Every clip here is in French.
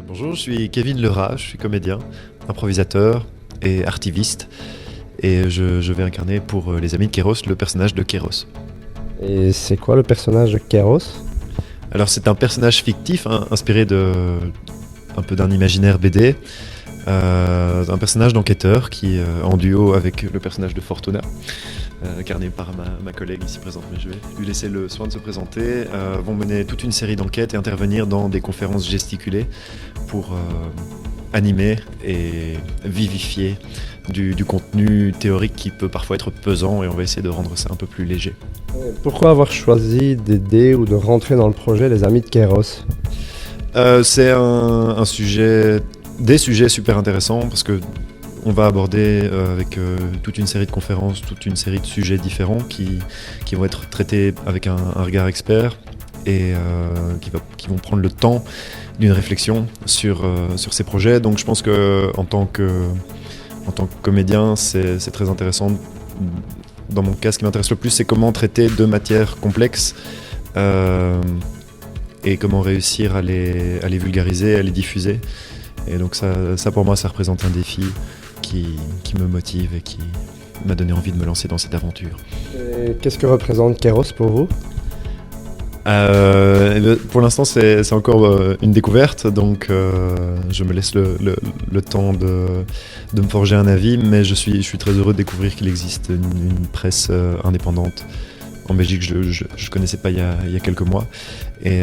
Bonjour, je suis Kevin Lerat, je suis comédien, improvisateur et artiviste. Et je vais incarner pour les Amis de Kéros le personnage de Kéros. Et c'est quoi le personnage de Kéros? Alors c'est un personnage fictif, inspiré un peu d'un imaginaire BD. Un personnage d'enquêteur qui est en duo avec le personnage de Fortuna, incarné par ma collègue ici présente, mais je vais lui laisser le soin de se présenter, vont mener toute une série d'enquêtes et intervenir dans des conférences gesticulées pour animer et vivifier du contenu théorique qui peut parfois être pesant, et on va essayer de rendre ça un peu plus léger. Pourquoi avoir choisi d'aider ou de rentrer dans le projet Les Amis de Kéros? C'est des sujets super intéressants parce que on va aborder avec toute une série de conférences, toute une série de sujets différents qui vont être traités avec un regard expert et qui vont prendre le temps d'une réflexion sur ces projets. Donc je pense que en tant que comédien, c'est très intéressant. Dans mon cas, ce qui m'intéresse le plus, c'est comment traiter deux matières complexes et comment réussir à les vulgariser, à les diffuser. Et donc ça pour moi, ça représente un défi qui me motive et qui m'a donné envie de me lancer dans cette aventure. Et qu'est-ce que représente Kéros pour vous? Pour l'instant, c'est encore une découverte, donc je me laisse le temps de me forger un avis, mais je suis très heureux de découvrir qu'il existe une presse indépendante en Belgique. Je ne connaissais pas il y a quelques mois, et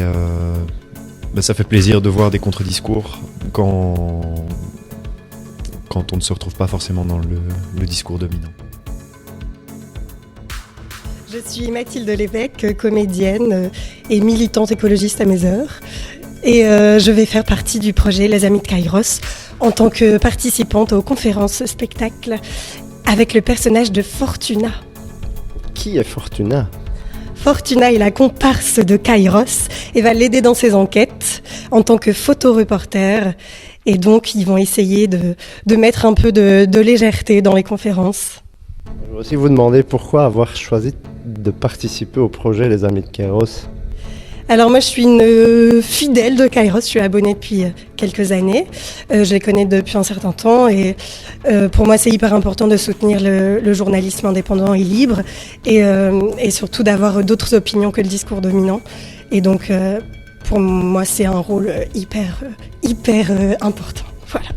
ça fait plaisir de voir des contre-discours quand on ne se retrouve pas forcément dans le discours dominant. Je suis Mathilde Lévesque, comédienne et militante écologiste à mes heures. Et je vais faire partie du projet Les Amis de Kairos en tant que participante aux conférences spectacles avec le personnage de Fortuna. Qui est Fortuna? Fortuna est la comparse de Kairos et va l'aider dans ses enquêtes en tant que photoreporter. Et donc, ils vont essayer de mettre un peu de légèreté dans les conférences. Je vais aussi vous demander pourquoi avoir choisi de participer au projet Les Amis de Kéros. Alors moi je suis une fidèle de Kairos, je suis abonnée depuis quelques années, je les connais depuis un certain temps et pour moi c'est hyper important de soutenir le journalisme indépendant et libre et surtout d'avoir d'autres opinions que le discours dominant. Et donc pour moi c'est un rôle hyper important. Voilà.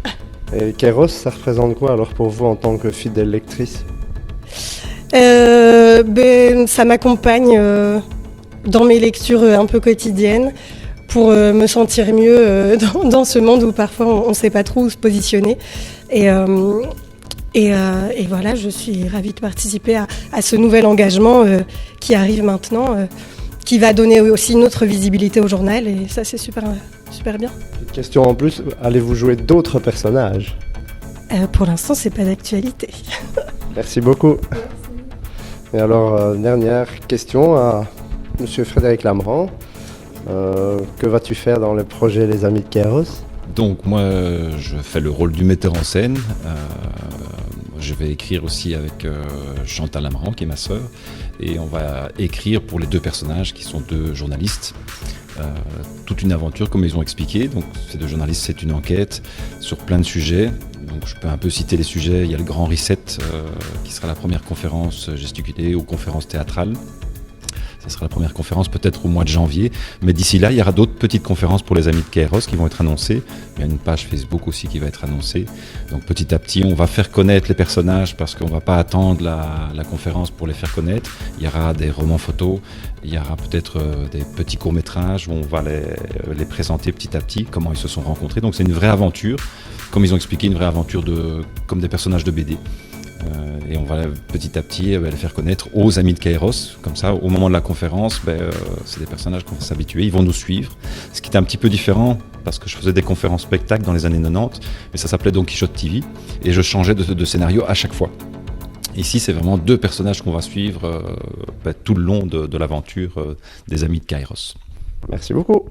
Et Kéros, ça représente quoi alors pour vous en tant que fidèle lectrice? Ça m'accompagne dans mes lectures un peu quotidiennes pour me sentir mieux dans ce monde où parfois on ne sait pas trop où se positionner. Et voilà, je suis ravie de participer à ce nouvel engagement qui arrive maintenant, qui va donner aussi une autre visibilité au journal, et ça c'est super bien. Une question en plus, allez-vous jouer d'autres personnages? Pour l'instant, c'est pas d'actualité. Merci beaucoup. Et alors, dernière question à Monsieur Frédéric Lambrand. Que vas-tu faire dans le projet Les Amis de Kéros? Donc moi, je fais le rôle du metteur en scène. Je vais écrire aussi avec Chantal Lambrand, qui est ma sœur. Et on va écrire pour les deux personnages qui sont deux journalistes. Toute une aventure, comme ils ont expliqué. Donc ces deux journalistes, c'est une enquête sur plein de sujets. Donc je peux un peu citer les sujets. Il y a le Grand Reset, qui sera la première conférence gesticulée aux conférences théâtrales. Ce sera la première conférence peut-être au mois de janvier. Mais d'ici là, il y aura d'autres petites conférences pour les Amis de Kéros qui vont être annoncées. Il y a une page Facebook aussi qui va être annoncée. Donc petit à petit, on va faire connaître les personnages parce qu'on ne va pas attendre la conférence pour les faire connaître. Il y aura des romans photos, il y aura peut-être des petits courts-métrages où on va les présenter petit à petit, comment ils se sont rencontrés. Donc c'est une vraie aventure, comme ils ont expliqué, une vraie aventure comme des personnages de BD. Et on va petit à petit les faire connaître aux Amis de Kairos. Comme ça, au moment de la conférence, c'est des personnages qu'on va s'habituer, ils vont nous suivre. Ce qui est un petit peu différent, parce que je faisais des conférences spectacles dans les années 90, mais ça s'appelait Don Quichotte TV, et je changeais de scénario à chaque fois. Ici, c'est vraiment deux personnages qu'on va suivre tout le long de l'aventure des Amis de Kairos. Merci beaucoup.